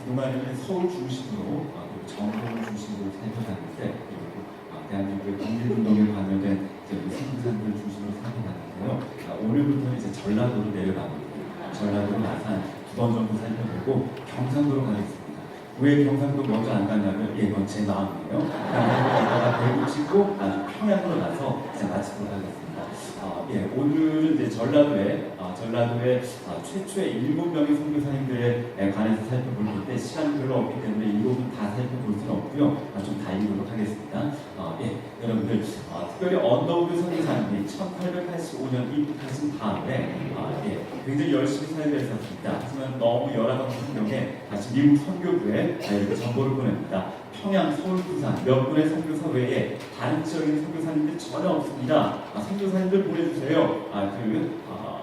그동안에는 서울 중심으로 전북을 중심으로 살펴봤는데 그리고 대한민국의 독립운동에 관여된 선교사님들 중심으로 살펴봤는데요. 오늘부터는 이제 전라도로 내려갑니다. 전라도로 나산 두 번 정도 살펴보고 경상도로 가겠습니다. 왜 경상도 먼저 안 가냐면 이건 제 마음이에요. 경상도에다가 대구 찍고 아주 평양으로 가서 이제 마치도록 하겠습니다. 오늘은 이제 전라도에 최초의 7명의 선교사님들에 관해서 살펴볼 텐데 시간이 별로 없기 때문에 7분 다 살펴볼 수는 없고요. 좀 달리도록 하겠습니다. 여러분들 특별히 언더우드 선교사님이 1885년 입국하신 다음에 굉장히 열심히 사역을 했었습니다. 하지만 너무 열악한 환경에 다시 미국 선교부에 이렇게 정보를 보냅니다. 평양, 서울, 부산 몇 분의 선교사 외에 다른 지역의 선교사님들 전혀 없습니다. 선교사님들 보내주세요.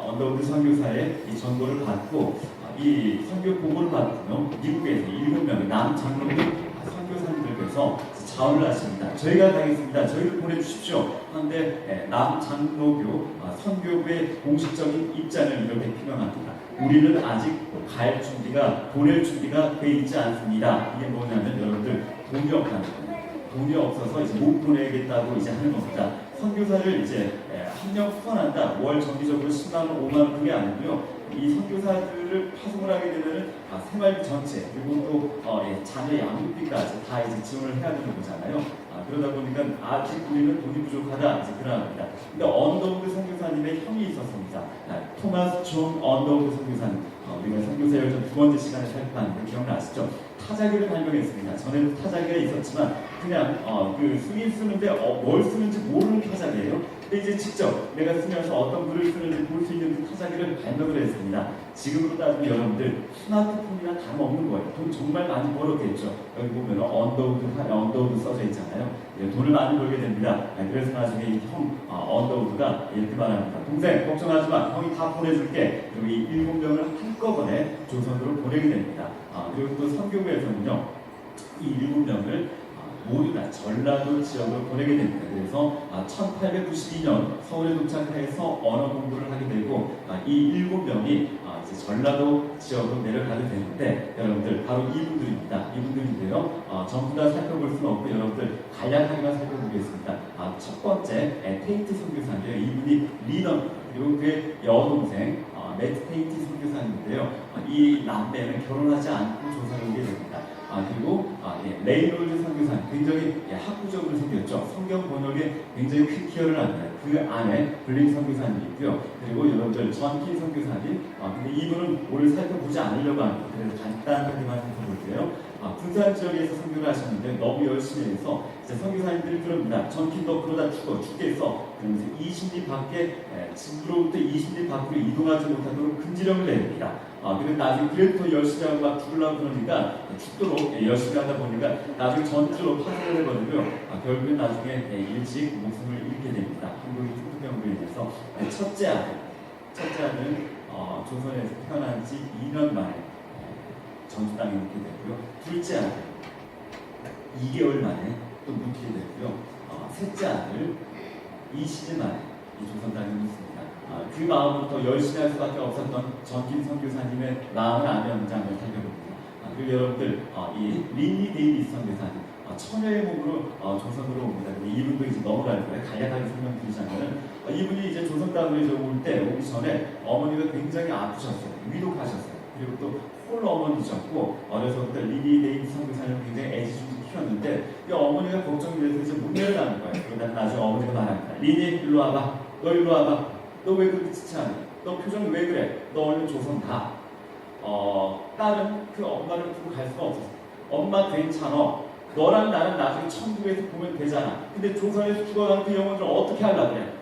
언더우드 선교사의 이 정보를 받고 이 선교 보고를 받고 미국에서 7명의 남장로들 선교사님들께서 자원을 하십니다. 저희가 가겠습니다. 저희를 보내주십시오. 그런데 남장로교 선교부의 공식적인 입장을 이렇게 표명합니다. 우리는 아직 갈 준비가, 보낼 준비가 돼 있지 않습니다. 이게 뭐냐면 여러분들 돈이 없다는 거예요. 돈이 없어서 이제 못 보내겠다고 이제 하는 겁니다. 선교사를 이제 한 명 후원한다. 월 정기적으로 10만 원, 5만 원 그게 아니고요. 이 선교사들을 파송을 하게 되면은 생활비 전체 그리고 또 자녀 양육비까지 다 이제 지원을 해야 되는 거잖아요. 그러다 보니까 아직 우리는 돈이 부족하다 이제 그러합니다. 근데 언더우드 선교사님의 형이 있었습니다. 토마스 존 언더우드 선교사님. 우리가 선교사 열전 두 번째 시간에 살펴봤는데 기억나시죠? 타자기를 발명했습니다. 전에도 타자기가 있었지만 그냥 그 쓰긴 쓰는데 뭘 쓰는지 모르는 타자기예요. 근데 이제 직접 내가 쓰면서 어떤 글을 쓰는지 볼 수 있는 그 타자기를 발명을 했습니다. 지금으로 따지면 여러분들 스마트폰이나 다름없는 거예요. 돈 정말 많이 벌었겠죠. 여기 보면 언더우드 써져 있잖아요. 돈을 많이 벌게 됩니다. 그래서 나중에 형 언더우드가 이렇게 말합니다. 동생 걱정하지 마. 형이 다 보내줄게. 그리고 이 7명을 한꺼번에 조선으로 보내게 됩니다. 그리고 또 선교부에서는요. 이 7명을 모두 다 전라도 지역으로 보내게 됩니다. 그래서 1892년 서울에 도착해서 언어 공부를 하게 되고 이 7명이 이제 전라도 지역으로 내려가게 되는데 여러분들 바로 이분들인데요. 전부 다 살펴볼 수는 없고 여러분들 간략하게만 살펴보겠습니다. 첫 번째 테이트 선교사인데요. 이분이 리넌 그리고 그의 여동생 매트 테이트 선교사인데요. 이 남매는 결혼하지 않고 조사를 오게 됩니다. 그리고 레이놀드 선교사님 굉장히 학구적으로 생겼죠. 성경 번역에 굉장히 큰 기여를 합니다. 그 안에 블링 선교사님이 있고요. 그리고 여러분들 전킨 선교사님 근데 이분은 오늘 살펴보지 않으려고 합니다. 그래서 간단하게만 살펴볼게요. 군산 지역에서 선교를 하셨는데 너무 열심히 해서 이제 선교사님들이 그럽니다. 전킨 너 그러다 죽겠어. 그러면서 20리 밖에 집으로부터 20리 밖으로 이동하지 못하도록 금지령을 내립니다. 근데 나중에 그래도 더 열심히 하고 막 죽으려고 그러니까 죽도록 열심히 하다 보니까 나중에 전투로 파송을 해버리고요. 결국엔 나중에 일찍 목숨을 잃게 됩니다. 한국의 특수병으로 인해서 첫째 아들은 조선에서 태어난 지 2년 만에 전투 땅에 묻게 되고요. 둘째 아들 2개월 만에 또 묻게 되고요. 셋째 아들 20일 만에 이 조선 땅에 묻습니다. 그 마음으로 더 열심히 할 수밖에 없었던 전kim 선교사님의 마음을 아는 장을 살펴봅니다. 그리고 여러분들 이 린니 데이비스 선교사님 처녀의 몸으로 조선으로 옵니다. 이분도 이제 넘어갈 거예요. 간략하게 설명드리자면 이분이 이제 조선 땅으로 이제 오기 전에 어머니가 굉장히 아프셨어요. 위독하셨어요. 그리고 또 홀 어머니셨고 어려서부터 린니 데이비스 선교사님을 굉장히 애지중지 키웠는데 이 어머니가 걱정이 돼서 이제 문제를 나는 거예요. 그러다 나중에 어머니가 말합니다. 린니 일로 와봐. 너 일로 와봐. 너 왜 그렇게 지치하니? 너 표정이 왜 그래? 너 얼른 조선 가. 딸은 그 엄마를 두고 갈 수가 없었어. 엄마 괜찮아. 너랑 나는 나중에 천국에서 보면 되잖아. 근데 조선에서 죽어간 그 영혼들을 어떻게 하려고 그래?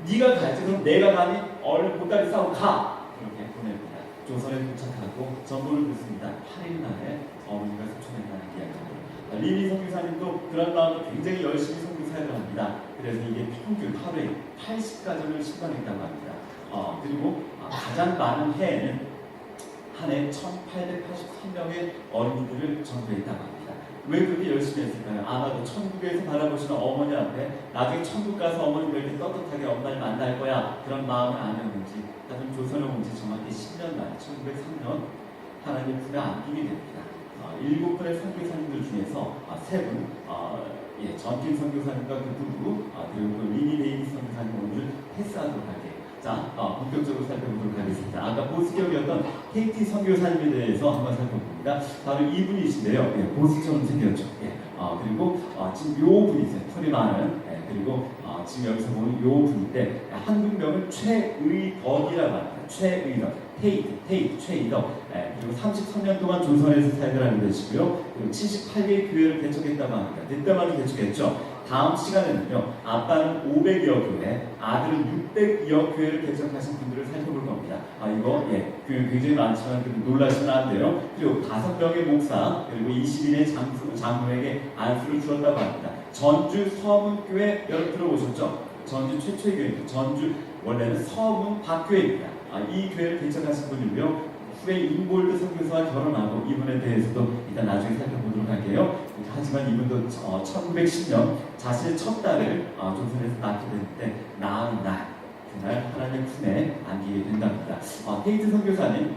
네가 가야지. 그럼 내가 가니? 얼른 보따리 싸고 가. 그렇게 보냅니다. 조선에 도착하고 전부를 듣습니다. 8일 만에 어머니가 소천했다는 이야기입니다. 리니 선교사님도 그런 마음으로 굉장히 열심히 선교 사역을 합니다. 그래서 이게 평균 하루에 80가정을 신방했다고 합니다. 그리고 가장 많은 해에는 한 해 1883명의 어린이들을 전도했다고 합니다. 왜 그렇게 열심히 했을까요? 아마도 천국에서 바라보시는 어머니 앞에 나중에 천국 가서 어머니가 이렇게 떳떳하게 엄마를 만날 거야 그런 마음을 아셨는지 하여튼 조선에 온 지 정확히 10년 만에 1903년 하나님 품에 안기게 됩니다. 7분의 선교사님들 중에서 3분, 전진 선교사님과 그 부부, 그리고 또 리니 레이니 선교사님 오늘 패스하도록 할게요. 자, 본격적으로 살펴보도록 하겠습니다. 아까 보수격이었던 KT 선교사님에 대해서 한번 살펴봅니다. 바로 이분이신데요. 보수처럼 생겼죠. 그리고 지금 요 분이 있어요. 털이 많은. 그리고 지금 여기서 보는 요 분인데 한국 명은 최의덕이라고 합니다. 최의덕, 테이트, 최의덕. 그리고 33년 동안 조선에서 사역을 하는 되시고요. 그리고 78개의 교회를 개척했다고 합니다. 늦다마는 개척했죠. 다음 시간에는요, 아빠는 500여 교회, 아들은 600여 교회를 개척하신 분들을 살펴볼 겁니다. 이거 굉장히 많지만 놀라시면 안 돼요. 그리고 5명의 목사, 그리고 20인의 장로에게 안수를 주었다고 합니다. 전주 서문교회 여러분 들어보셨죠? 전주 최초의 교회입니다. 전주 원래는 서문 박교회입니다. 이 교회를 개척하신 분이고요. 후에 인볼드 선교사와 결혼하고 이분에 대해서도 일단 나중에 살펴보도록 할게요. 하지만 이분도 1910년 자신의 첫 딸을 조선에서 낳게 되는데 낳은 날 그날 하나님 품에 안기게 된답니다. 테이트 선교사님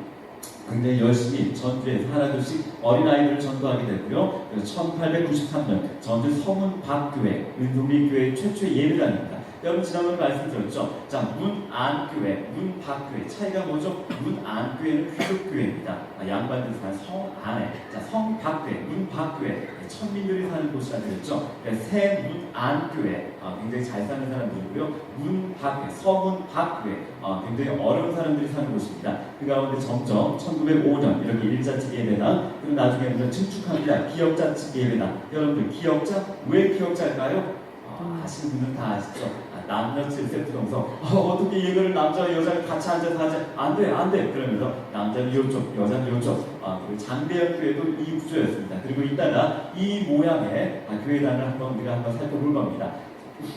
굉장히 열심히 전주에서 하나둘씩 어린아이들을 전도하게 되고요. 그래서 1893년 전주 서문박교회 은동리교회 최초의 예배당입니다. 여러분 지난번에 말씀드렸죠. 자, 문안교회, 문박교회 차이가 뭐죠? 문안교회는 귀족교회입니다. 양반들 사는 성 안에, 자 성박교회, 문박교회 천민들이 사는 곳이라 그랬죠. 새 문안교회 굉장히 잘 사는 사람들이고요. 문박교회, 서문박교회 굉장히 어려운 사람들이 사는 곳입니다. 그 가운데 점점 1905년 이렇게 일자치 예배당 그리고 나중에는 증축합니다. 기역자치 예배당. 여러분들 기역자 왜 기역자일까요? 아시는 분들은 다 아시죠? 남녀 7세트 동서 어떻게 이거를 남자와 여자가 같이 앉아서 하지? 안돼 그러면서 남자는 이쪽 여자는 이쪽 그리고 장대현 교회도 이 구조였습니다. 그리고 이따가 이 모양의 교회당을 우리가 한번 살펴볼 겁니다.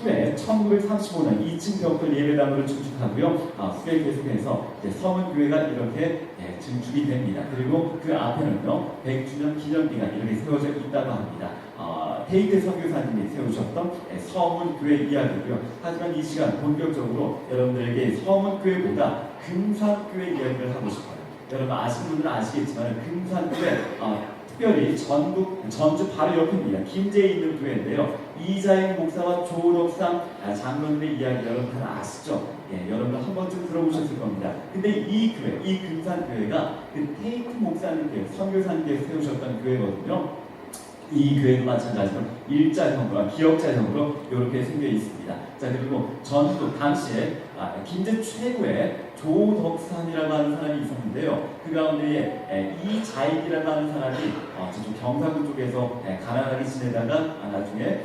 후에 1935년 2층 벽돌 예배당으로 증축하고요. 후에 계속해서 서문교회가 이렇게 증축이 됩니다. 그리고 그 앞에는요 100주년 기념비가 이렇게 세워져 있다고 합니다. 테이트 선교사님이 세우셨던 서문교회 이야기고요. 하지만 이 시간 본격적으로 여러분들에게 서문교회보다 금산교회 이야기를 하고 싶어요. 여러분 아시는 분들은 아시겠지만 금산교회 특별히 전주 바로 옆입니다. 김제에 있는 교회인데요. 이자영 목사와 조덕상 장로님의 이야기 여러분 다 아시죠? 여러분 한 번쯤 들어보셨을 겁니다. 근데 이 교회, 이 금산교회가 그 테이트 목사님께서 선교사님께서 세우셨던 교회거든요. 이 교회도 마찬가지로 일자형으로 기역자형으로 이렇게 생겨 있습니다. 자 그리고 전도 당시에 김제 최고의 조덕산이라고 하는 사람이 있었는데요. 그 가운데에 이자익이라고 하는 사람이 저쪽 경상도 쪽에서 가난하게 지내다가 나중에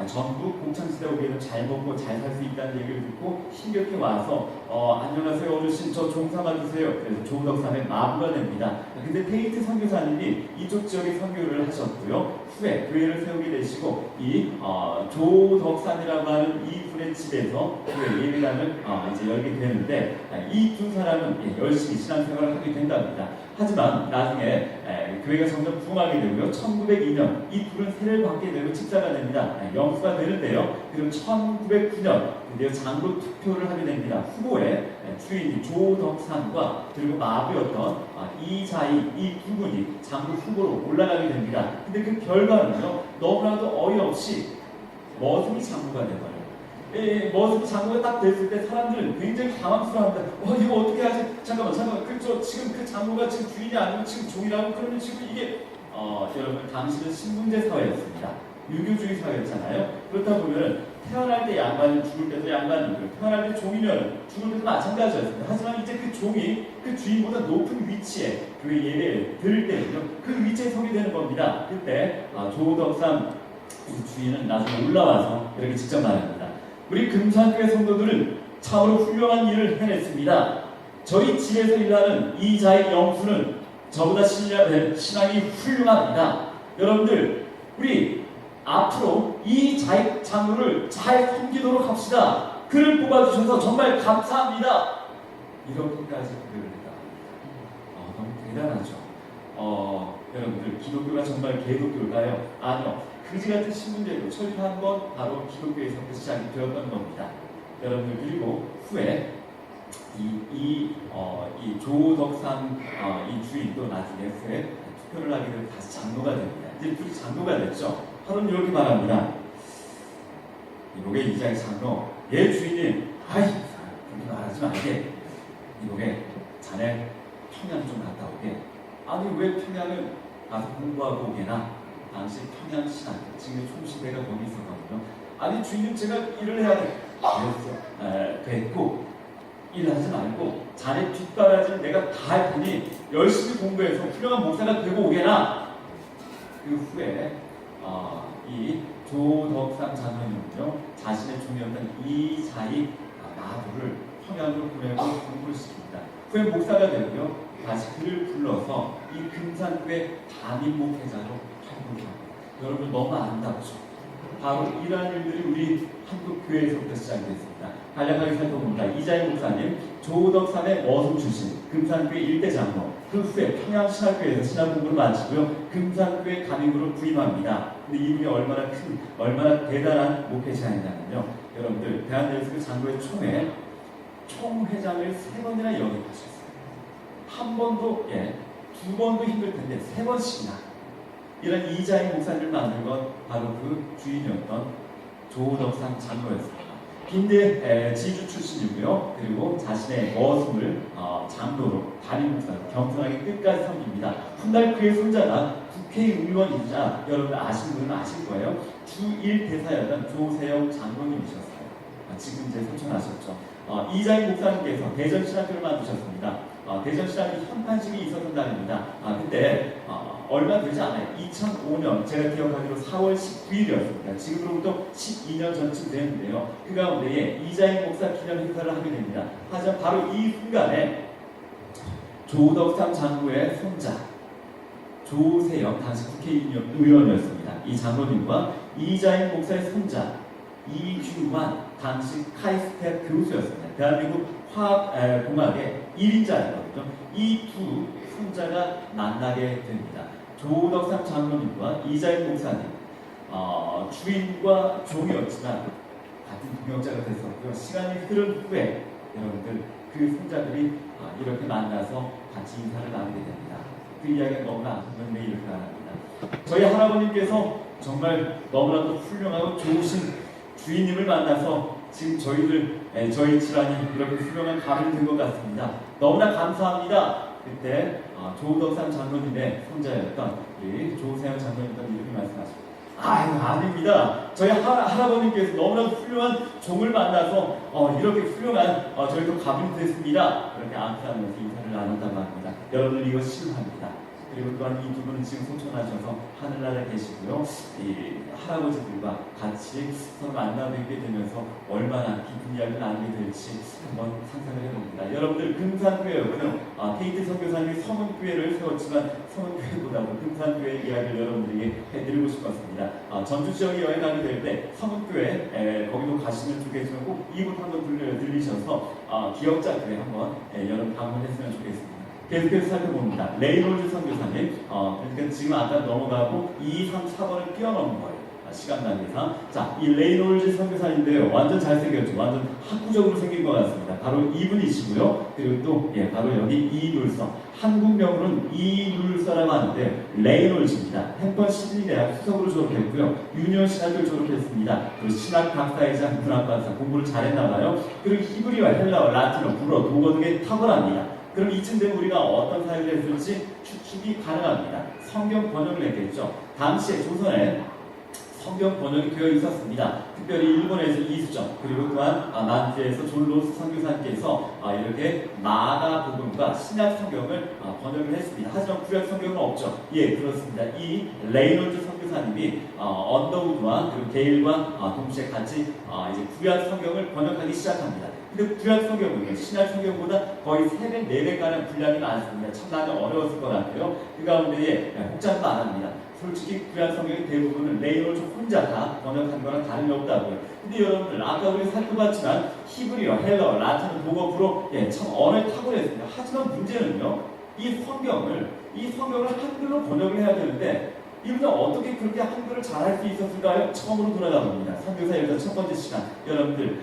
전북 공창시대 오기에는 잘 먹고 잘 살 수 있다는 얘기를 듣고 힘겹게 와서 안녕하세요 어르신 저 종 삼아주세요. 그래서 조덕산의 마부가 됩니다. 근데 테이트 선교사님이 이쪽 지역에 선교를 하셨고요. 후에 교회를 세우게 되시고 이 조덕산이라고 하는 이 분의 집에서 예배당을 이제 열게 되는데 이 두 사람은 열심히 신앙생활을 하게 된답니다. 하지만 나중에 교회가 점점 부흥하게 되고요. 1902년 이 둘은 세례를 받게 되고 집사가 됩니다. 영수가 되는데요. 그리고 1909년 드디어 장로 투표를 하게 됩니다. 후보에 주인이 조덕산과 그리고 마부였던 이자익 이 두 분이 장로 후보로 올라가게 됩니다. 근데 그 결과는요 너무나도 어이없이 머슴이 장로가 돼버려요. 머슴 장로가 딱 됐을 때 사람들은 굉장히 당황스러워합니다. 이거 어떻게 하지? 잠깐만 지금 그 장로가 지금 주인이 아니고 지금 종이라고 그러면 지금 이게 여러분 당시는 신분제 사회였습니다. 유교주의 사회였잖아요. 그렇다 보면 태어날 때 양반이 죽을 때도 양반이고 태어날 때 종이면 죽을 때도 마찬가지였습니다. 하지만 이제 그 종이 그 주인보다 높은 위치에 교회 예배를 드릴 때는요 그 위치에 서게 되는 겁니다. 그때 조덕산 주인은 나중에 올라와서 이렇게 직접 말합니다. 우리 금산교회 성도들은 참으로 훌륭한 일을 해냈습니다. 저희 집에서 일하는 이자익 영수는 저보다 신앙이 훌륭합니다. 여러분들 우리 앞으로 이자익 장로를 잘 섬기도록 합시다. 그를 뽑아주셔서 정말 감사합니다. 이렇게까지 고백을 했다. 너무 대단하죠. 여러분들 기독교가 정말 개독교일까요? 아니요. 그지같은 신분제도 철폐한 건 바로 기독교에서부터 시작이 되었던 겁니다. 여러분들 그리고 후에 이 이 조덕삼 이 주인도 나중에 후에 투표를 하게 되면 다시 장로가 됩니다. 이제 둘이 장로가 됐죠. 하루는 이렇게 말합니다. 이복의 이장의 장로, 예 주인님, 아이 그렇게 말하지 말게. 이복에 자네 평양 좀 갔다 오게. 아니 왜 평양을 가서 공부하고 오게나. 당시 평양 신학, 지금 총시대가 거기 있었거든요. 아니 주인님 제가 일을 해야 돼. 그랬어. 그랬고 일하지 말고 자네 뒷바라지 내가 다 할 테니 열심히 공부해서 훌륭한 목사가 되고 오게나. 그 후에 이 조덕삼 장로님은요 자신의 종이었던 이자익 나부를 평양으로 보내고 공부를 시킵니다. 후에 목사가 되고요 다시 그를 불러서 이 금산교회 담임 목회자로 활동을 합니다. 여러분 너무 아름답죠. 바로 이러한 일들이 우리 한국 교회에서부터 시작됐습니다. 간략하게 살펴봅니다. 이자익 목사님, 조덕삼의 머슴 출신, 금산교회 일대 장로, 그 후에 평양신학교에서 신학공부를 마치고요 금산교회 담임으로 부임합니다. 근데 이분이 얼마나 대단한 목회자였냐면요, 여러분들 대한대학교 장로회 총회장을 3번이나 역임하셨어요. 한 번도, 두 번도 힘들 텐데 3번씩이나 이런 이자익 목사님을 만든 건 바로 그 주인이었던 조덕삼 장로였습니다. 빈대 지주 출신이고요. 그리고 자신의 머슴을 장로로 담임 목사로 겸손하게 끝까지 섬깁니다. 훗날 그의 손자가 국회의원이자 여러분 아시는 분은 아실 거예요. 주1대사였던 조세영 장로님이셨어요. 지금 이제 소천하셨죠. 이자익 목사님께서 대전신학교를 만드셨습니다. 대전신학교 현판식이 있었던 날입니다. 그때 얼마 되지 않아요. 2005년 제가 기억하기로 4월 19일이었습니다. 지금으로부터 12년 전쯤 되는데요. 그 가운데에 이자익 목사 기념 행사를 하게 됩니다. 하지만 바로 이 순간에 조덕삼 장로의 손자 조세영 당시 국회의원이었습니다. 이 장로님과 이자익 목사의 손자 이규환 당시 카이스트 교수였습니다. 대한민국 화학공학의 1인자였거든요. 이 두 손자가 만나게 됩니다. 조덕삼 장로님과 이자익 목사님, 주인과 종이었지만 같은 동역자가 됐었고요. 시간이 흐른 후에 여러분들 그 손자들이 이렇게 만나서 같이 인사를 나누게 됩니다. 그 이야기가 너무나 아름다운데 이렇게 나갑니다. 저희 할아버님께서 정말 너무나도 훌륭하고 좋으신 주인님을 만나서 지금 저희 집안이 이렇게 훌륭한 가문이 된 것 같습니다. 너무나 감사합니다. 그때 조덕삼 장로님의 손자였던 우리 조세영 장로님께서 이렇게 말씀하십니다. 아닙니다. 저희 할아버님께서 너무나 훌륭한 종을 만나서 이렇게 훌륭한 저희도 가문이 됐습니다. 이렇게 암시하면서 인사를 나눈다고 합니다. 여러분들 이거 실화입니다. 그리고 또한 이 두 분은 지금 소천하셔서 하늘나라에 계시고요. 이 할아버지들과 같이 서로 만나뵙게 되면서 얼마나 깊은 이야기를 나누게 될지 한번 상상을 해봅니다. 여러분들 금산교회는 테이트 선교사님이 서문교회를 세웠지만 서문교회보다도 금산교회 이야기를 여러분들에게 해드리고 싶었습니다. 전주 지역에 여행 가게 될 때 서문교회 거기도 가시면 좋겠지만 꼭 이곳 한번 들리셔서 기억자교회 한번 여러분 방문했으면 좋겠습니다. 계속해서 살펴봅니다. 레이놀즈 선교사님, 그러니까 지금 아까 넘어가고 2, 3, 4번을 뛰어넘은 거예요. 시간 관계상. 자, 이 레이놀즈 선교사인데요. 완전 잘생겼죠. 완전 학구적으로 생긴 것 같습니다. 바로 이분이시고요. 그리고 또 바로 여기 이룰서. 한국명으로는 이룰서라고 하는데 레이놀즈입니다. 햄번 시드니 대학 수석으로 졸업했고요. 유니온 신학을 졸업했습니다. 그리고 신학 박사이자 문학 박사 공부를 잘했나봐요. 그리고 히브리와 헬라어, 라틴어, 불어, 독어 등에 탁월합니다. 그럼 이쯤 되면 우리가 어떤 사역을 했을지 추측이 가능합니다. 성경 번역을 했겠죠. 당시에 조선에 성경 번역이 되어 있었습니다. 특별히 일본에서 이수정, 그리고 또한 만주에서 존 로스 선교사님께서 이렇게 마가복음과 신약 성경을 번역을 했습니다. 하지만 구약 성경은 없죠. 예, 그렇습니다. 이 레이놀즈 선교사님이 언더우드와 그리고 게일과 동시에 같이 이제 구약 성경을 번역하기 시작합니다. 근데 구약 성경은 신약 성경보다 거의 3배, 4배가량 분량이 많습니다. 참 나는 어려웠을 것 같아요. 그 가운데에 복잡도 안 합니다. 솔직히 구약 성경의 대부분은 레이놀즈 혼자 다 번역한 거랑 다름이 없다고요. 근데 여러분들 아까 우리 살펴봤지만 히브리어, 헬라어, 라틴어, 독어, 불어 참 언어에 탁월했습니다. 하지만 문제는요. 이 성경을 한글로 번역을 해야 되는데 이분은 어떻게 그렇게 한글을 잘할 수 있었을까요? 처음으로 돌아가 봅니다. 선교사 여기서 첫 번째 시간 여러분들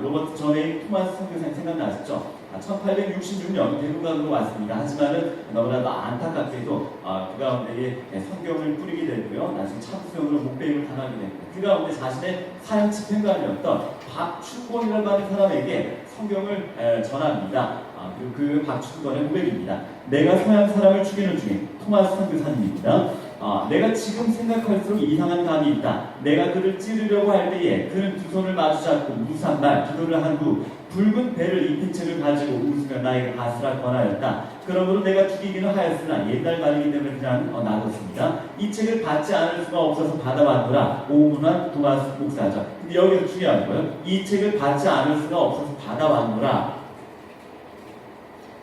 로버트 전에이 토마스 선교사님 생각나시죠? 1866년 대문관으로 왔습니다. 하지만은 너무나도 안타깝게도 그 가운데에 성경을 뿌리게 되고요. 나중에 참수형으로 목배임을 당하게 됩니다. 그 가운데 자신의 사형 집행관이었던 박춘권이라고 하는 사람에게 성경을 전합니다. 그리고 그 박춘권의 고백입니다. 내가 서양 사람을 죽이는 중에 토마스 선교사님입니다. 내가 지금 생각할수록 이상한 감이 있다. 내가 그를 찌르려고 할 때에 그는 두 손을 마주잡고 무수한 말 기도를 한 후 붉은 배를 입힌 채를 가지고 웃으며 나에게 가스라 권하였다. 그러므로 내가 죽이기는 하였으나 옛날 말이기 때문에 그냥 놔뒀습니다. 이 책을 받지 않을 수가 없어서 받아왔노라. 오문환 토마스 목사죠. 근데 여기서 중요한 거예요. 이 책을 받지 않을 수가 없어서 받아왔노라.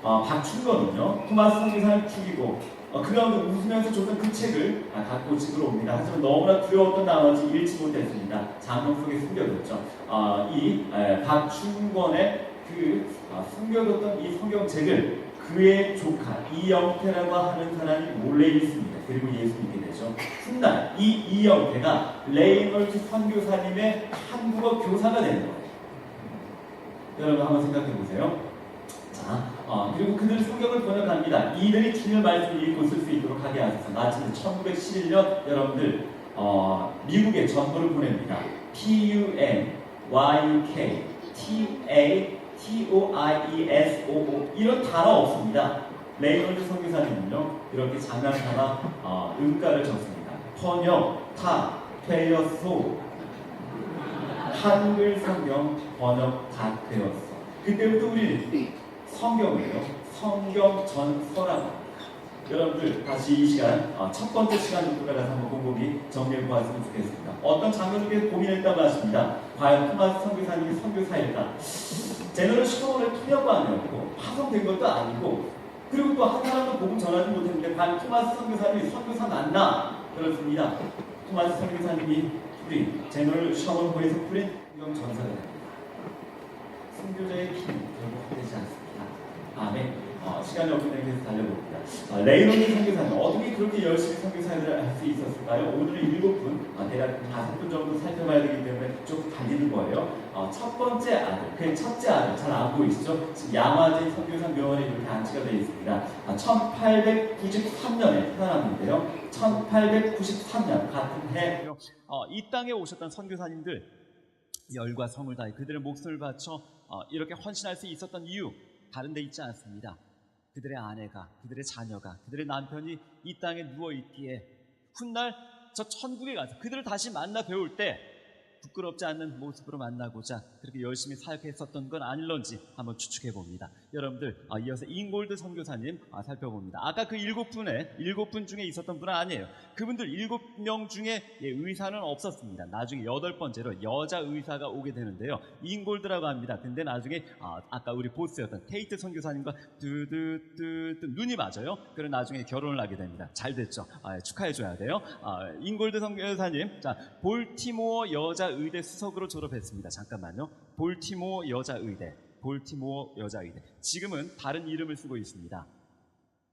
박춘건은요 토마스 선교사를 죽이고 그 가운데 웃으면서 줬던 그 책을 갖고 집으로 옵니다. 하지만 너무나 두려웠던 나머지 읽지 못했습니다. 장롱 속에 숨겨뒀죠. 이 박춘건의 그 숨겨뒀던 이 성경책을 그의 조카 이영태라고 하는 사람이 몰래 읽습니다. 그리고 예수 믿게 되죠. 훗날 이 이영태가 레이놀드 선교사님의 한국어 교사가 되는 거예요. 여러분 한번 생각해 보세요. 그리고 그들 성경을 번역합니다. 이들이 주님의 말씀을 읽고 쓸 수 있도록 하게 하셔서 마침 1911년 여러분들 미국에 전보를 보냅니다. PUNYUK TATOIESOO 이런 단어 없습니다. 레이놀드 선교사님은요 이렇게 장난삼아 음가를 적습니다. 번역, 타, 되었소 한글 성경 번역 다 되었어. 그때부터 우리는 성경을요 성경 전서라고 합니다. 여러분들 다시 이 시간 첫 번째 시간으로 돌아가서 한번 곰곰이 정리해 보았으면 좋겠습니다. 어떤 장면을 고민했다고 하십니다. 과연 토마스 선교사님이 선교사일까? 제너럴 슈퍼볼의 통역관이었고 파송된 것도 아니고 그리고 또 한 사람도 복음 전하지 못했는데 과연 토마스 선교사님이 선교사 맞나? 그렇습니다. 토마스 선교사님이 뿌린 제너럴 슈퍼볼에서 뿌린 성경 전서가 됩니다. 선교자의 힘은 결국 되지 않습니다. 아멘. 시간이 없기 때문에 계속 달려봅니다. 레이놀드 선교사님 어떻게 그렇게 열심히 선교사를 할 수 있었을까요? 오늘은 7분, 대략 5분 정도 살펴봐야 되기 때문에 좀 달리는 거예요. 첫 번째 아들, 그 첫째 아들 잘 안 보이시죠? 지금 양화진 선교사 묘원에 이렇게 안치가 되어 있습니다. 1893년에 태어났는데요. 1893년 같은 해 이 땅에 오셨던 선교사님들 열과 성을 다해 그들의 목숨을 바쳐 이렇게 헌신할 수 있었던 이유 다른 데 있지 않습니다. 그들의 아내가, 그들의 자녀가, 그들의 남편이 이 땅에 누워있기에 훗날 저 천국에 가서 그들을 다시 만나 배울 때 부끄럽지 않는 모습으로 만나고자 그렇게 열심히 사역했었던 건 아닐런지 한번 추측해 봅니다. 여러분들 이어서 잉골드 선교사님 살펴봅니다. 아까 그 7분 중에 있었던 분은 아니에요. 그분들 7명 중에 의사는 없었습니다. 나중에 8번째로 여자 의사가 오게 되는데요. 잉골드라고 합니다. 근데 나중에 아까 우리 보스였던 테이트 선교사님과 눈이 맞아요. 그래 나중에 결혼을 하게 됩니다. 잘 됐죠. 축하해 줘야 돼요. 잉골드 선교사님, 자 볼티모어 여자 의대 수석으로 졸업했습니다. 잠깐만요. 볼티모어 여자의대. 지금은 다른 이름을 쓰고 있습니다.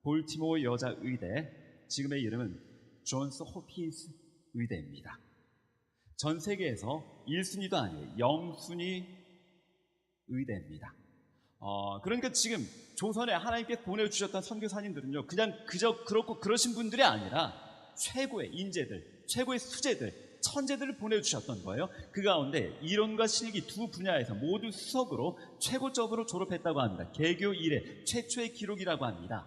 볼티모어 여자의대. 지금의 이름은 존스 호피스 의대입니다. 전 세계에서 1순위도 아니에요. 0순위 의대입니다. 그러니까 지금 조선에 하나님께 보내주셨던 선교사님들은요, 그냥 그저 그렇고 그러신 분들이 아니라 최고의 인재들, 최고의 수재들, 천재들을 보내주셨던 거예요. 그 가운데 이론과 실기 두 분야에서 모두 수석으로 최고점으로 졸업했다고 합니다. 개교 이래 최초의 기록이라고 합니다.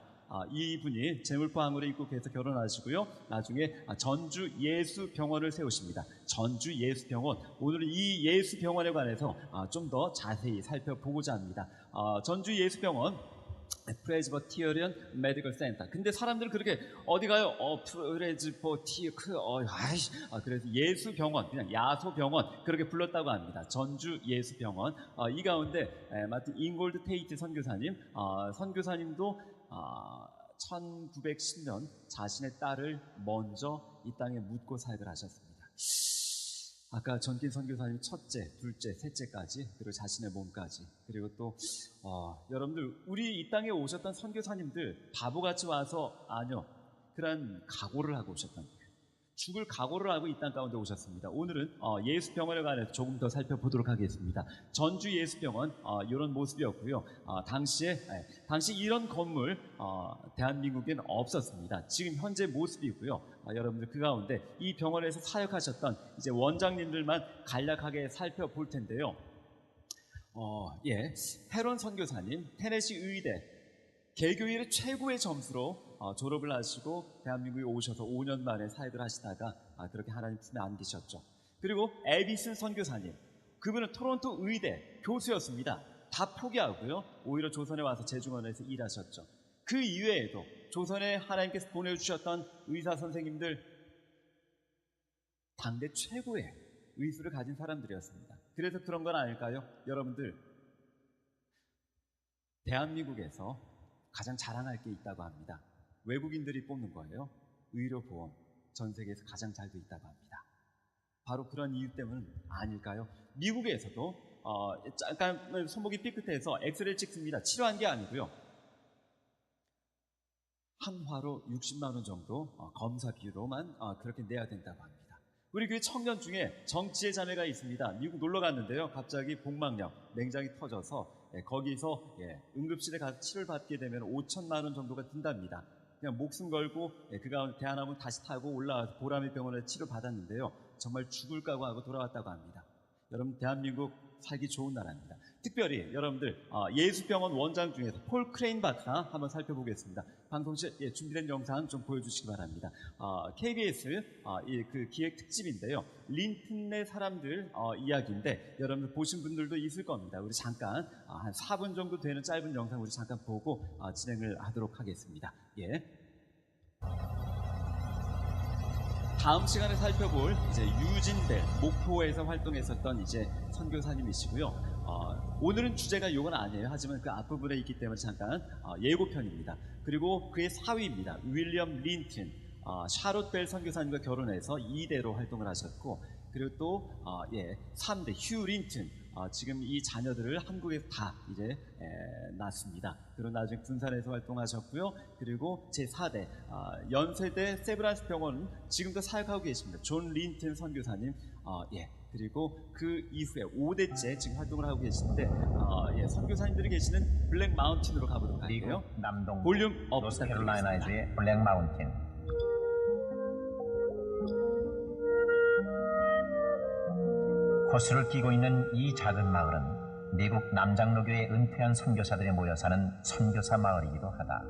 이분이 재물포항으로 입국해서 결혼하시고요. 나중에 전주 예수병원을 세우십니다. 전주 예수병원. 오늘은 이 예수병원에 관해서 좀 더 자세히 살펴보고자 합니다. 전주 예수병원 프레즈버티어리언 메디컬 센터. 근데 사람들은 그렇게 어디 가요? 그래서 예수병원, 그냥 야소병원 그렇게 불렀다고 합니다. 전주 예수병원. 이 가운데 마틴 잉골드 테이트 선교사님도 1910년 자신의 딸을 먼저 이 땅에 묻고 사역을 하셨습니다. 아까 전긴 선교사님 첫째, 둘째, 셋째까지 그리고 자신의 몸까지 그리고 또 여러분들 우리 이 땅에 오셨던 선교사님들 바보같이 와서 아니요 그런 각오를 하고 오셨던 거예요. 죽을 각오를 하고 이 땅 가운데 오셨습니다. 오늘은 예수병원에 관해서 조금 더 살펴보도록 하겠습니다. 전주 예수병원 이런 모습이었고요. 당시 이런 건물 대한민국엔 없었습니다. 지금 현재 모습이고요. 여러분들 그 가운데 이 병원에서 사역하셨던 이제 원장님들만 간략하게 살펴볼 텐데요. 헤론 선교사님, 테네시 의대 개교일의 최고의 점수로 졸업을 하시고 대한민국에 오셔서 5년 만에 사역을 하시다가 그렇게 하나님 품에 안기셨죠. 그리고 에비슨 선교사님, 그분은 토론토 의대 교수였습니다. 다 포기하고요, 오히려 조선에 와서 재중원에서 일하셨죠. 그 이외에도 조선에 하나님께서 보내주셨던 의사 선생님들, 당대 최고의 의술을 가진 사람들이었습니다. 그래서 그런 건 아닐까요? 여러분들, 대한민국에서 가장 자랑할 게 있다고 합니다. 외국인들이 뽑는 거예요. 의료보험, 전 세계에서 가장 잘 돼 있다고 합니다. 바로 그런 이유 때문 아닐까요? 미국에서도 잠깐 손목이 삐끗해서 엑스레이 찍습니다. 치료한 게 아니고요, 한 화로 60만 원 정도 검사 비로만 그렇게 내야 된다고 합니다. 우리 교회 청년 중에 정치의 자매가 있습니다. 미국 놀러 갔는데요, 갑자기 복막염, 맹장이 터져서 거기서 응급실에 가서 치료를 받게 되면 5천만 원 정도가 든답니다. 그냥 목숨 걸고 그 가운데 대한항공 다시 타고 올라와서 보라미 병원에 치료 받았는데요, 정말 죽을 각오하고 돌아왔다고 합니다. 여러분, 대한민국 살기 좋은 나라입니다. 특별히 여러분들 예수병원 원장 중에서 폴 크레인 박사 한번 살펴보겠습니다. 방송실 준비된 영상 좀 보여주시기 바랍니다. KBS 그 기획 특집인데요, 린튼의 사람들 이야기인데 여러분들 보신 분들도 있을 겁니다. 우리 잠깐 한 4분 정도 되는 짧은 영상 우리 잠깐 보고 진행을 하도록 하겠습니다. 다음 시간에 살펴볼 이제 유진벨, 목포에서 활동했었던 이제 선교사님이시고요. 오늘은 주제가 이건 아니에요. 하지만 그 앞부분에 있기 때문에 잠깐 예고편입니다. 그리고 그의 사위입니다. 윌리엄 린튼, 샤롯 벨 선교사님과 결혼해서 2대로 활동을 하셨고, 그리고 또 3대 휴 린튼, 지금 이 자녀들을 한국에서 다 이제 낳습니다. 그리고 나중에 군산에서 활동하셨고요. 그리고 제4대 연세대 세브란스 병원 지금도 사역하고 계십니다. 존 린튼 선교사님, 그리고 그 이후에 5대째 지금 활동을 하고 계시는데 선교사님들이 계시는 블랙 마운틴으로 가보도록 할게요. 미국 남동부 볼륨 업 노스캐롤라이나주의 블랙 마운틴. 호수를 끼고 있는 이 작은 마을은 미국 남장로교의 은퇴한 선교사들이 모여 사는 선교사 마을이기도 하다.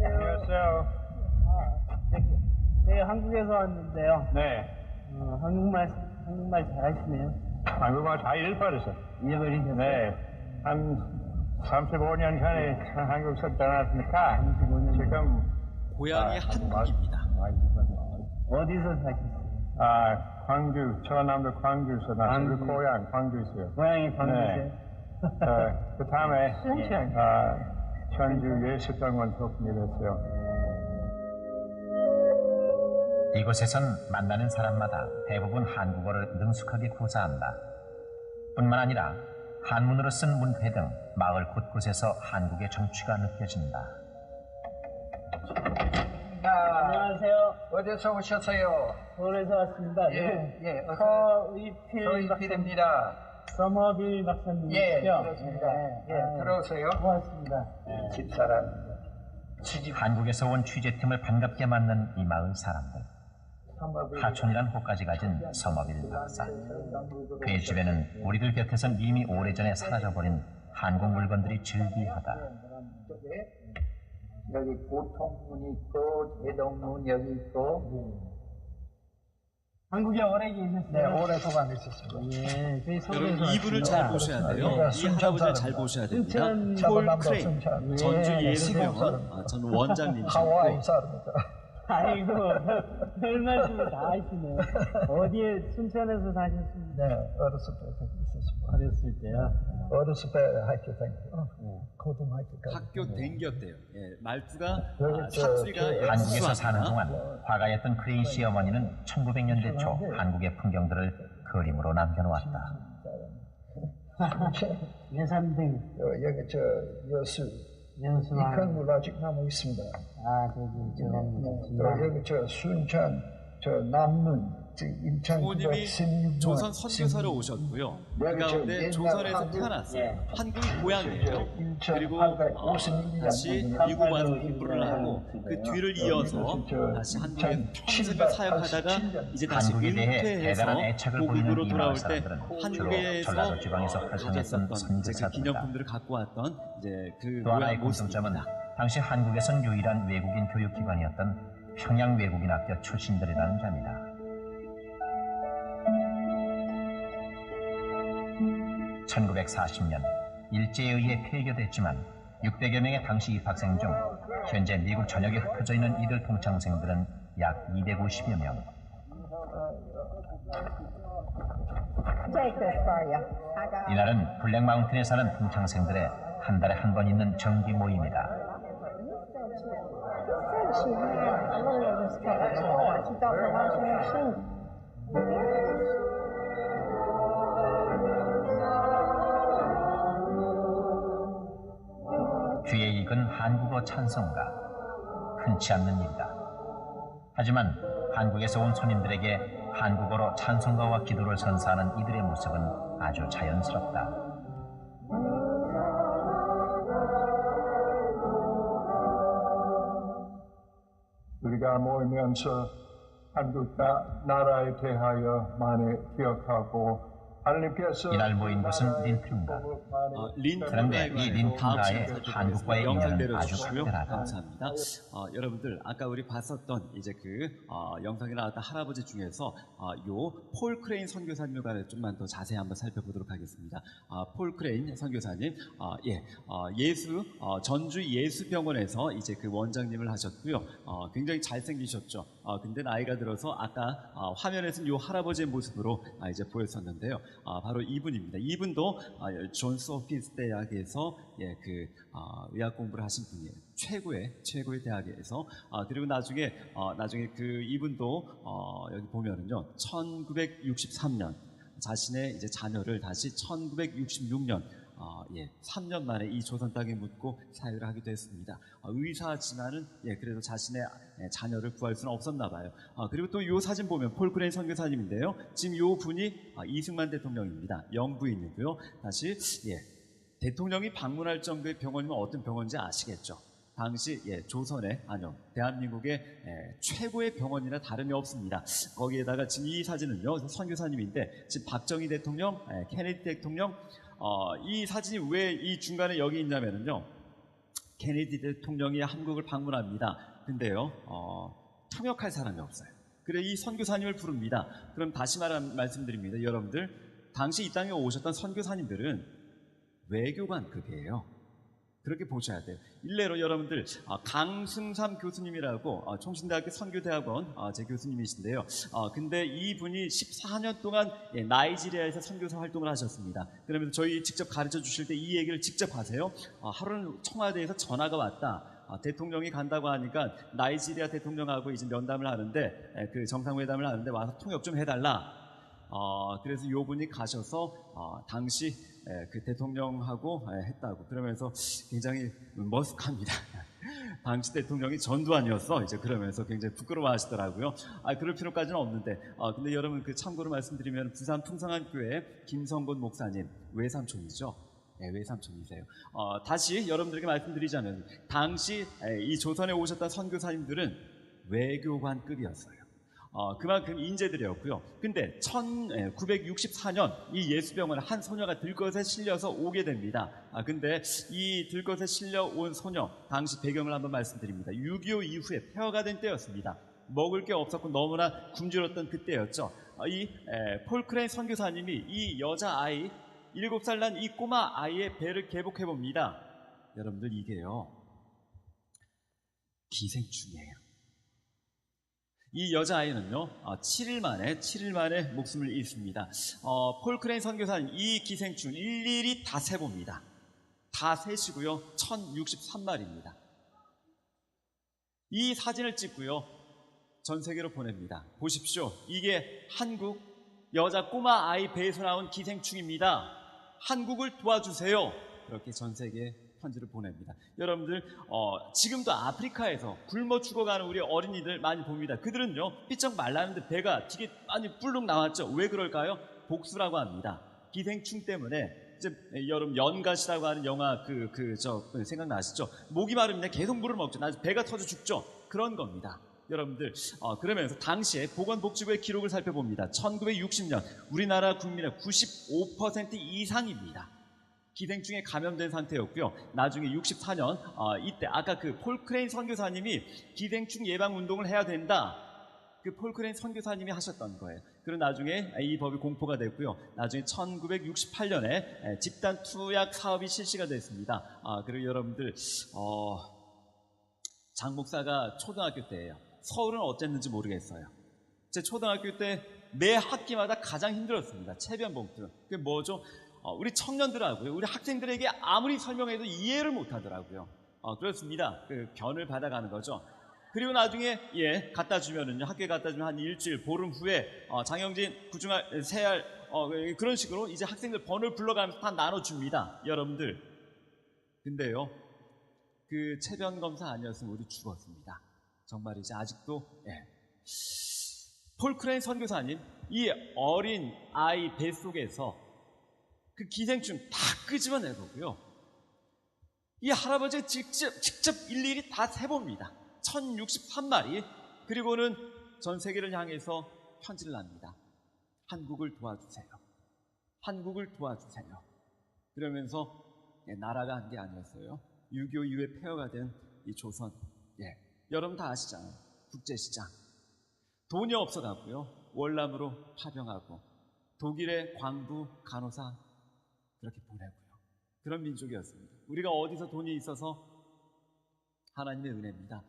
안녕하세요. 저희 한국에서 왔는데요. 네. 한국말 잘하시네요. 한국말 다 잃어버렸어. 잃어버리셨어요? 네. 한 35년 전에 한국 떠났으니까 35년. 지금 고향이 한국입니다. 어디서 사셨어요? 광주, 전남도 광주에서 났어요. 광주. 고향 광주에서요. 고향이 광주세요? 네. 그 다음에 전주 예수병원 소속이 됐어요. 이곳에선 만나는 사람마다 대부분 한국어를 능숙하게 구사한다. 뿐만 아니라 한문으로 쓴 문패 등 마을 곳곳에서 한국의 정취가 느껴진다. 안녕하세요. 어디서 오셨어요? 서울에서 왔습니다. 예, 서의필입니다. 서머빌 박사님이시죠? 예, 그렇습니다. 들어오세요. 고맙습니다. 집사람. 한국에서 온 취재팀을 반갑게 맞는 이 마을 사람들. 하촌이란 호까지 가진 서머빌 박사. 그의 집에는 우리들 곁에선 이미 오래전에 사라져버린 한국 물건들이 즐비하다. 여기 보통문 있고 대동문 여기 있고. 한국에 오래 계셨어요? 네, 오래 소감했었습니다. 예, 저희 서울에서 여러분 이분을 잘 보셔야 돼요. 네, 이 할아버지를 잘 보셔야 됩니다. 폴 크레인, 전주 예수병원 전 원장님이시고 하와이 사람이죠. 아이고, 별 말씀을 다 하시네. 어디에 순천에서 사셨습니까? 네, 어렸을 때 있었습니다. 어렸을 때요? 어렸을 때 학교 다니고 고등학교까지. 학교 댕겼대요. 말투가 여기 사투리가 한국에서 사는 수수합니다. 동안 화가였던 크레인 씨 어머니는 1900년대 초 한국의 풍경들을 그림으로 남겨놓았다. 예산등, 여기 저 여수 연수왕. 이칸물 아직 남아 있습니다. 아, 저기, 죄송합니다. 또 여기 저 순천 저 남문 부모님이 1916년 조선 선교사로 오셨고요. 그 가운데 조선에서 태어났어요. 한국이 고향이에요. 그리고 다시 미국 와서 공부를 하고 그 뒤를 이어서 다시 한국에 평생을 사역하다가 이제 다시 한국에 대해 은퇴해서 대단한 애착을 보이는 고국으로 이 돌아올 마을 때 사람들은 주로 한국에서 전라도 지방에서 활동했던 가졌었던 이제 그 선교사들이다. 기념품들을 갖고 왔던 이제 그 또 하나의 모양 공통점은 모습입니다. 당시 한국에선 유일한 외국인 교육기관이었던 평양 외국인 학교 출신들이라는 점이다. 1940년 일제에 의해 폐교됐지만 600여 명의 당시 입학생 중 현재 미국 전역에 흩어져 있는 이들 동창생들은 약 250여 명. Take this for you. I got 이날은 블랙마운틴에 사는 동창생들의 한 달에 한 번 있는 정기 모임이다. said she had a little of this color before. She thought the washing machine. 귀에 익은 한국어 찬송가. 흔치 않는 일이다. 하지만 한국에서 온 손님들에게 한국어로 찬송가와 기도를 선사하는 이들의 모습은 아주 자연스럽다. 우리가 모이면서 한국 나라에 대하여 많이 기억하고 하나님께서 이날 모인 곳은 린퉁가. 그런데 이 린퉁가의 한국과의 인연은 아주 특별하다. 감사합니다. 여러분들 아까 우리 봤었던 이제 그 영상에 나왔던 할아버지 중에서 요 폴 크레인 선교사님에 관해 좀만 더 자세히 한번 살펴보도록 하겠습니다. 폴 크레인 선교사님, 전주 예수병원에서 이제 그 원장님을 하셨고요. 굉장히 잘생기셨죠. 근데 나이가 들어서 아까 화면에서는 요 할아버지의 모습으로 이제 보였었는데요. 바로 이분입니다. 이분도 존스 호프킨스 대학에서 의학 공부를 하신 분이에요. 최고의 대학에서. 그리고 나중에 그 이분도 여기 보면은요, 1963년 자신의 이제 자녀를 다시 1966년 3년 만에 이 조선 땅에 묻고 사역을 하기도 했습니다. 의사지만은 그래도 자신의 자녀를 구할 수는 없었나 봐요. 그리고 또 이 사진 보면 폴 크레인 선교사님인데요. 지금 이 분이 이승만 대통령입니다. 영부인이고요. 다시 대통령이 방문할 정도의 병원이면 어떤 병원인지 아시겠죠? 당시 대한민국의 최고의 병원이나 다름이 없습니다. 거기에다가 지금 이 사진은요, 선교사님인데 지금 박정희 대통령, 케네디 대통령, 이 사진이 왜 이 중간에 여기 있냐면요, 케네디 대통령이 한국을 방문합니다. 근데요, 통역할 사람이 없어요. 그래 이 선교사님을 부릅니다. 그럼 다시 말씀드립니다. 여러분들, 당시 이 땅에 오셨던 선교사님들은 외교관급이에요. 그렇게 보셔야 돼요. 일례로 여러분들, 강승삼 교수님이라고 총신대학교 선교대학원 제 교수님이신데요. 근데 이분이 14년 동안 나이지리아에서 선교사 활동을 하셨습니다. 그러면서 저희 직접 가르쳐 주실 때 이 얘기를 직접 하세요. 하루는 청와대에서 전화가 왔다. 대통령이 간다고 하니까 나이지리아 대통령하고 이제 면담을 하는데, 그 정상회담을 하는데 와서 통역 좀 해달라. 그래서 요 분이 가셔서 당시 그 대통령하고 했다고. 그러면서 굉장히 머쓱합니다. 당시 대통령이 전두환이었어. 이제 그러면서 굉장히 부끄러워하시더라고요. 그럴 필요까지는 없는데. 근데 여러분, 그 참고로 말씀드리면 부산 풍성한교회 김성곤 목사님 외삼촌이죠. 외삼촌이세요. 다시 여러분들에게 말씀드리자면 당시 이 조선에 오셨던 선교사님들은 외교관급이었어요. 그만큼 인재들이었고요. 근데 1964년 이 예수병원에 한 소녀가 들것에 실려서 오게 됩니다. 근데 이 들것에 실려온 소녀, 당시 배경을 한번 말씀드립니다. 6.25 이후에 폐허가 된 때였습니다. 먹을 게 없었고 너무나 굶주렸던 그때였죠. 이 폴 크레인 선교사님이 이 여자아이, 7살 난 이 꼬마 아이의 배를 개복해 봅니다. 여러분들, 이게요, 기생충이에요. 이 여자아이는요, 7일 만에 목숨을 잃습니다. 폴 크레인 선교사님, 이 기생충 일일이 다 세봅니다. 다 세시고요, 1063마리입니다. 이 사진을 찍고요, 전 세계로 보냅니다. 보십시오. 이게 한국 여자 꼬마 아이 배에서 나온 기생충입니다. 한국을 도와주세요. 그렇게 전 세계에 편지를 보냅니다. 여러분들 지금도 아프리카에서 굶어 죽어가는 우리 어린이들 많이 봅니다. 그들은요 삐쩍 말랐는데 배가 되게 많이 불룩 나왔죠. 왜 그럴까요? 복수라고 합니다. 기생충 때문에. 여러분 연갓이라고 하는 영화 생각나시죠? 목이 마르면 계속 물을 먹죠. 나중에 배가 터져 죽죠. 그런 겁니다. 여러분들 그러면서 당시에 보건복지부의 기록을 살펴봅니다. 1960년 우리나라 국민의 95% 이상입니다. 기생충에 감염된 상태였고요. 나중에 64년 이때 아까 그 폴 크레인 선교사님이 기생충 예방 운동을 해야 된다. 그 폴 크레인 선교사님이 하셨던 거예요. 그리고 나중에 이 법이 공포가 됐고요. 나중에 1968년에 집단 투약 사업이 실시가 됐습니다. 그리고 여러분들 장 목사가 초등학교 때예요. 서울은 어땠는지 모르겠어요. 제 초등학교 때 매 학기마다 가장 힘들었습니다. 체변 봉투. 그게 뭐죠? 우리 청년들하고요, 우리 학생들에게 아무리 설명해도 이해를 못하더라고요. 그렇습니다. 그 변을 받아가는 거죠. 그리고 나중에 갖다 주면은요, 학교에 갖다 주면 한 일주일, 보름 후에 장영진, 구중할, 세알 그런 식으로 이제 학생들 번호를 불러가면서 다 나눠줍니다. 여러분들. 근데요, 그 체변 검사 아니었으면 우리 죽었습니다. 정말이지 아직도 폴 크레인 선교사님, 이 어린 아이 뱃속에서 그 기생충 다 끄집어내고요. 이 할아버지가 직접 일일이 다 세봅니다. 1063마리. 그리고는 전 세계를 향해서 편지를 납니다. 한국을 도와주세요. 한국을 도와주세요. 그러면서 나라가 한 게 아니었어요. 6.25 이후에 폐허가 된 이 조선. 여러분 다 아시잖아요. 국제시장. 돈이 없어가고요. 월남으로 파병하고 독일의 광부 간호사 그렇게 보내고요. 그런 민족이었습니다. 우리가 어디서 돈이 있어서 하나님의 은혜입니다.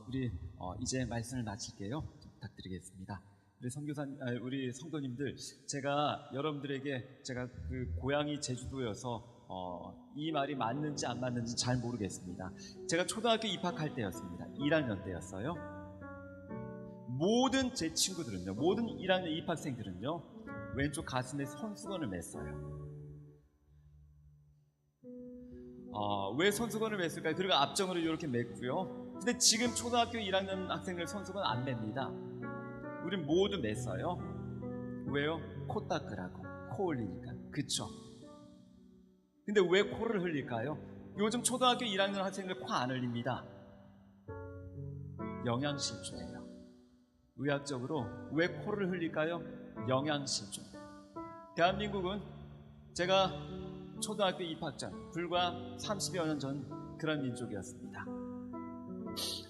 우리 이제 말씀을 마칠게요. 좀 부탁드리겠습니다. 우리 선교사님, 우리 성도님들, 제가 여러분들에게 제가 그 고향이 제주도여서 이 말이 맞는지 안 맞는지 잘 모르겠습니다. 제가 초등학교 입학할 때였습니다. 1학년 때였어요. 모든 제 친구들은요, 모든 1학년 입학생들은요, 왼쪽 가슴에 손수건을 맸어요. 왜 손수건을 맸을까요? 그리고 앞정으로 이렇게 맸고요. 근데 지금 초등학교 1학년 학생들 손수건 안 맵니다. 우린 모두 맸어요. 왜요? 코 닦으라고. 코 흘리니까. 그쵸? 근데 왜 코를 흘릴까요? 요즘 초등학교 1학년 학생들 코 안 흘립니다. 영양실조예요. 의학적으로 왜 코를 흘릴까요? 영양실조. 대한민국은 제가 초등학교 입학 전, 불과 30여 년 전 그런 민족이었습니다.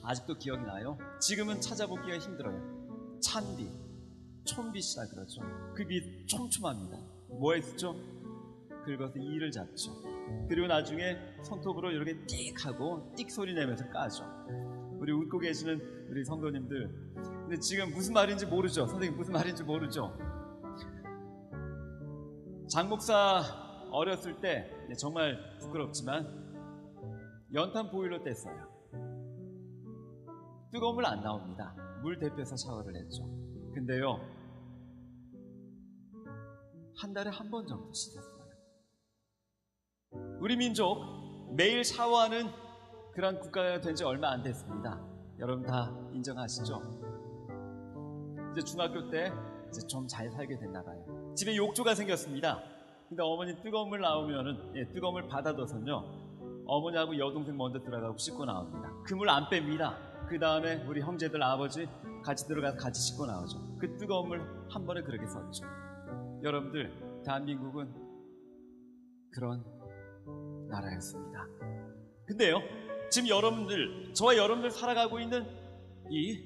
아직도 기억이 나요? 지금은 찾아보기가 힘들어요. 찬비, 촌빗이라 그러죠. 그 빛 촘촘합니다. 뭐 했죠? 긁어서 이를 잡죠. 그리고 나중에 손톱으로 이렇게 띡 하고 띡 소리 내면서 까죠. 우리 웃고 계시는 우리 성도님들, 근데 지금 무슨 말인지 모르죠? 선생님 무슨 말인지 모르죠? 장 목사 어렸을 때 정말 부끄럽지만 연탄 보일러 뗐어요. 뜨거운 물 안 나옵니다. 물 데펴서 샤워를 했죠. 근데요, 한 달에 한 번 정도 씻었어요. 우리 민족 매일 샤워하는 그런 국가가 된 지 얼마 안 됐습니다. 여러분 다 인정하시죠? 이제 중학교 때 이제 좀 잘 살게 됐나 봐요. 집에 욕조가 생겼습니다. 근데 어머니 뜨거운 물 나오면은 뜨거운 물 받아둬서요, 어머니하고 여동생 먼저 들어가고 씻고 나옵니다. 그 물 안 뺍니다. 그 다음에 우리 형제들 아버지 같이 들어가서 같이 씻고 나오죠. 그 뜨거운 물 한 번에 그렇게 썼죠. 여러분들, 대한민국은 그런 나라였습니다. 근데요, 지금 여러분들, 저와 여러분들 살아가고 있는 이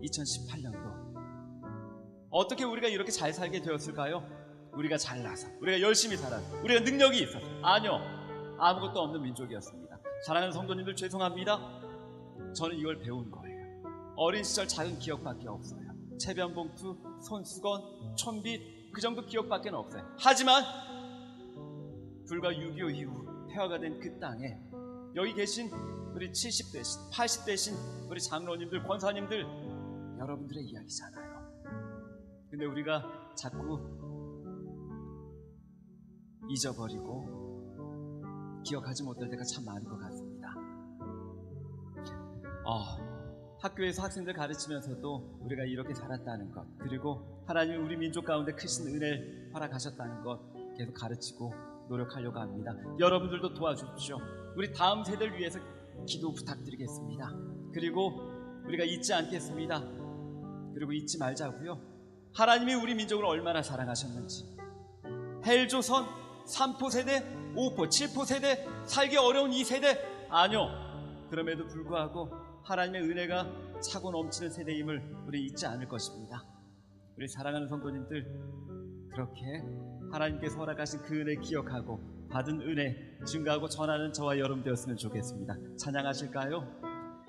2018년도 어떻게 우리가 이렇게 잘 살게 되었을까요? 우리가 잘나서, 우리가 열심히 살아서, 우리가 능력이 있어서? 아니요, 아무것도 없는 민족이었습니다. 사랑하는 성도님들, 죄송합니다. 저는 이걸 배운 거예요. 어린 시절 작은 기억밖에 없어요. 체변봉투, 손수건, 촌빗, 그 정도 기억밖에 없어요. 하지만 불과 6.25 이후 폐허가 된 그 땅에 여기 계신 우리 70대신, 80대신 우리 장로님들, 권사님들, 여러분들의 이야기잖아요. 근데 우리가 자꾸 잊어버리고 기억하지 못할 때가 참 많은 것 같습니다. 학교에서 학생들 가르치면서도 우리가 이렇게 자랐다는 것, 그리고 하나님이 우리 민족 가운데 크신 은혜를 허락하셨다는 것 계속 가르치고 노력하려고 합니다. 여러분들도 도와주십시오. 우리 다음 세대를 위해서 기도 부탁드리겠습니다. 그리고 우리가 잊지 않겠습니다. 그리고 잊지 말자고요. 하나님이 우리 민족을 얼마나 사랑하셨는지. 헬조선 3포 세대, 5포, 7포 세대, 살기 어려운 이 세대, 아니요. 그럼에도 불구하고 하나님의 은혜가 차고 넘치는 세대임을 우리 잊지 않을 것입니다. 우리 사랑하는 성도님들, 그렇게 하나님께서 허락하신 그 은혜 기억하고 받은 은혜 증가하고 전하는 저와 여러분 되었으면 좋겠습니다. 찬양하실까요?